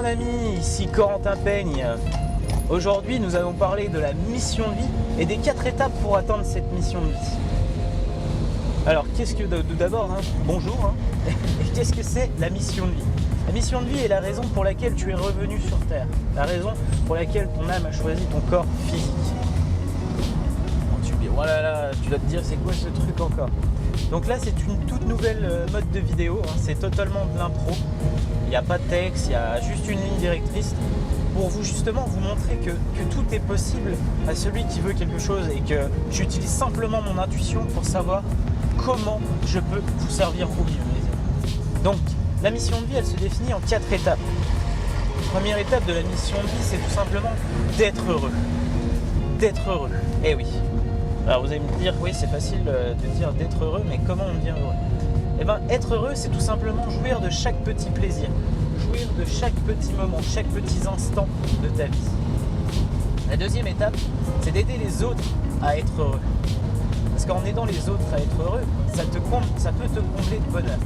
ami, ici Corentin Peigne. Aujourd'hui, nous allons parler de la mission de vie et des 4 étapes pour atteindre cette mission de vie. Alors, qu'est-ce que d'abord, bonjour, et qu'est-ce que c'est la mission de vie? La mission de vie est la raison pour laquelle tu es revenu sur Terre, la raison pour laquelle ton âme a choisi ton corps physique. Voilà, là, tu vas te dire, c'est quoi ce truc encore? Donc là, c'est une toute nouvelle mode de vidéo, c'est totalement de l'impro. Il n'y a pas de texte, il y a juste une ligne directrice pour vous justement vous montrer que tout est possible à celui qui veut quelque chose et que j'utilise simplement mon intuition pour savoir comment je peux vous servir au mieux, les amis. Donc, la mission de vie, elle se définit en 4 étapes. Première étape de la mission de vie, c'est tout simplement d'être heureux. D'être heureux. Eh oui. Alors vous allez me dire, oui, c'est facile de dire d'être heureux, mais comment on devient heureux? Eh bien, être heureux, c'est tout simplement jouir de chaque petit plaisir, jouir de chaque petit moment, chaque petit instant de ta vie. La deuxième étape, c'est d'aider les autres à être heureux. Parce qu'en aidant les autres à être heureux, ça peut te combler de bonheur.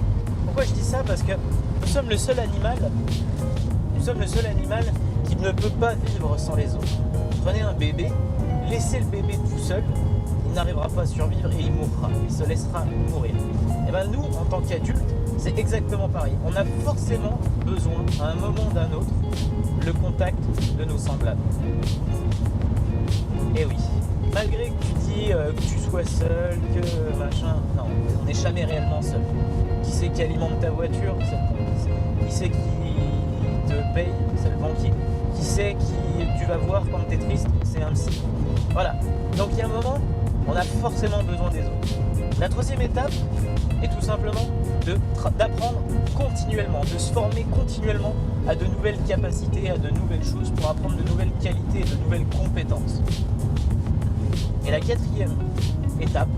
Pourquoi je dis ça? Parce que nous sommes le seul animal qui ne peut pas vivre sans les autres. Prenez un bébé, laissez le bébé tout seul, il n'arrivera pas à survivre et il mourra, il se laissera mourir. Et bien nous, en tant qu'adultes, c'est exactement pareil. On a forcément besoin, à un moment ou d'un autre, le contact de nos semblables. Et oui, malgré que tu dis que tu sois seul, que machin, non, on n'est jamais réellement seul. Qui c'est qui alimente ta voiture? Qui c'est qui te paye? C'est le banquier. Qui c'est qui tu vas voir quand tu es triste? C'est un psy. Voilà. Donc il y a un moment, on a forcément besoin des autres. La troisième étape est tout simplement d'apprendre continuellement, de se former continuellement à de nouvelles capacités, à de nouvelles choses pour apprendre de nouvelles qualités et de nouvelles compétences. Et la quatrième étape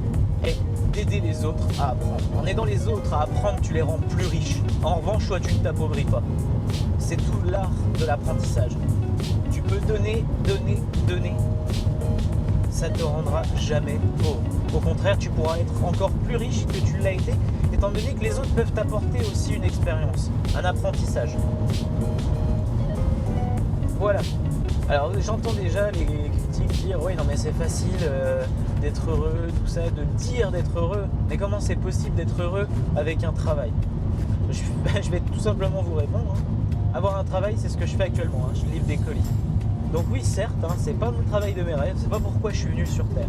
est d'aider les autres à apprendre. En aidant les autres à apprendre, tu les rends plus riches. En revanche, toi, tu ne t'appauvris pas. C'est tout l'art de l'apprentissage. Tu peux donner. Ça ne te rendra jamais pauvre. Au contraire, tu pourras être encore plus riche que tu l'as été, étant donné que les autres peuvent t'apporter aussi une expérience, un apprentissage. Voilà. Alors j'entends déjà les critiques dire oui non mais c'est facile d'être heureux, tout ça, de dire d'être heureux, mais comment c'est possible d'être heureux avec un travail? Je vais tout simplement vous répondre. Avoir un travail, c'est ce que je fais actuellement, je livre des colis. Donc oui, certes, c'est pas le travail de mes rêves, c'est pas pourquoi je suis venu sur Terre.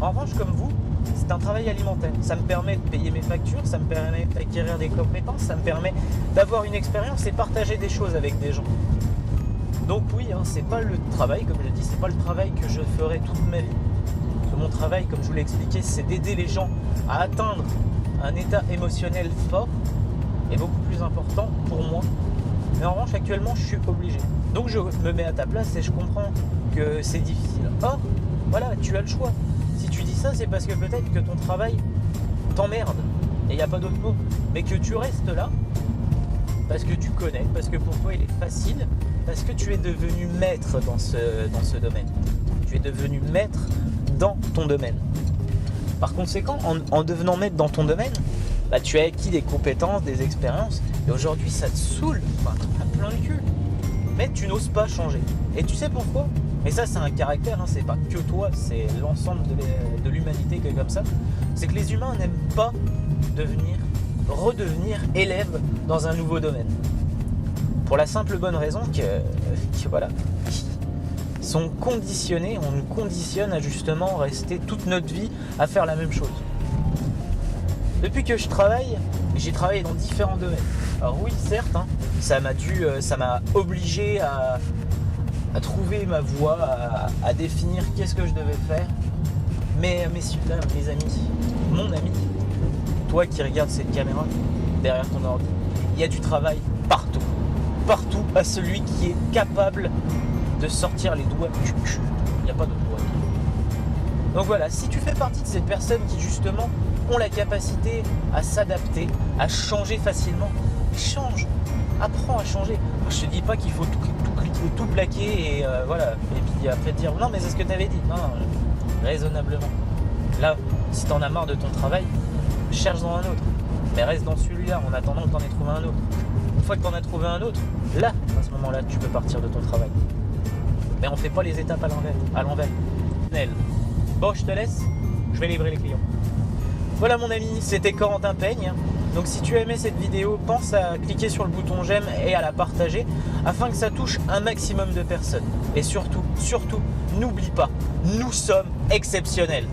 En revanche, comme vous, c'est un travail alimentaire. Ça me permet de payer mes factures, ça me permet d'acquérir des compétences, ça me permet d'avoir une expérience et partager des choses avec des gens. Donc oui, c'est pas le travail, comme je dis, c'est pas le travail que je ferai toute ma vie. Mon travail, comme je vous l'ai expliqué, c'est d'aider les gens à atteindre un état émotionnel fort et beaucoup plus important pour moi. Mais en revanche, actuellement, je suis obligé. Donc je me mets à ta place et je comprends que c'est difficile. Or, voilà, tu as le choix. Si tu dis ça, c'est parce que peut-être que ton travail t'emmerde, et il n'y a pas d'autre mot, mais que tu restes là, parce que tu connais, parce que pour toi il est facile, parce que tu es devenu maître dans ce domaine. Tu es devenu maître dans ton domaine. Par conséquent, en devenant maître dans ton domaine, tu as acquis des compétences, des expériences, et aujourd'hui ça te saoule, à plein le cul. Mais tu n'oses pas changer. Et tu sais pourquoi? Et ça c'est un caractère, c'est pas que toi, c'est l'ensemble de l'humanité qui est comme ça. C'est que les humains n'aiment pas redevenir élèves dans un nouveau domaine. Pour la simple bonne raison que voilà, ils sont conditionnés, on nous conditionne à justement rester toute notre vie à faire la même chose. Depuis que je travaille, j'ai travaillé dans différents domaines. Alors oui, certes, ça m'a obligé à trouver ma voie, à définir qu'est-ce que je devais faire. Mais messieurs, dames, mes amis, mon ami, toi qui regardes cette caméra derrière ton ordi, il y a du travail partout. Partout à celui qui est capable de sortir les doigts du cul. Il n'y a pas d'autre doigt. Donc voilà, si tu fais partie de ces personnes qui justement ont la capacité à s'adapter, à changer facilement, change, apprends à changer. Je te dis pas qu'il faut tout plaquer et voilà, et puis après te dire non mais c'est ce que tu avais dit. Non, raisonnablement. Là, si t'en as marre de ton travail, cherche dans un autre. Mais reste dans celui-là en attendant que t'en aies trouvé un autre. fois que tu en as trouvé un autre, là, à ce moment-là, tu peux partir de ton travail. Mais on fait pas les étapes à l'envers. Bon, je te laisse, je vais livrer les clients. Voilà mon ami, c'était Corentin Peigne. Donc si tu as aimé cette vidéo, pense à cliquer sur le bouton j'aime et à la partager afin que ça touche un maximum de personnes. Et surtout, n'oublie pas, nous sommes exceptionnels.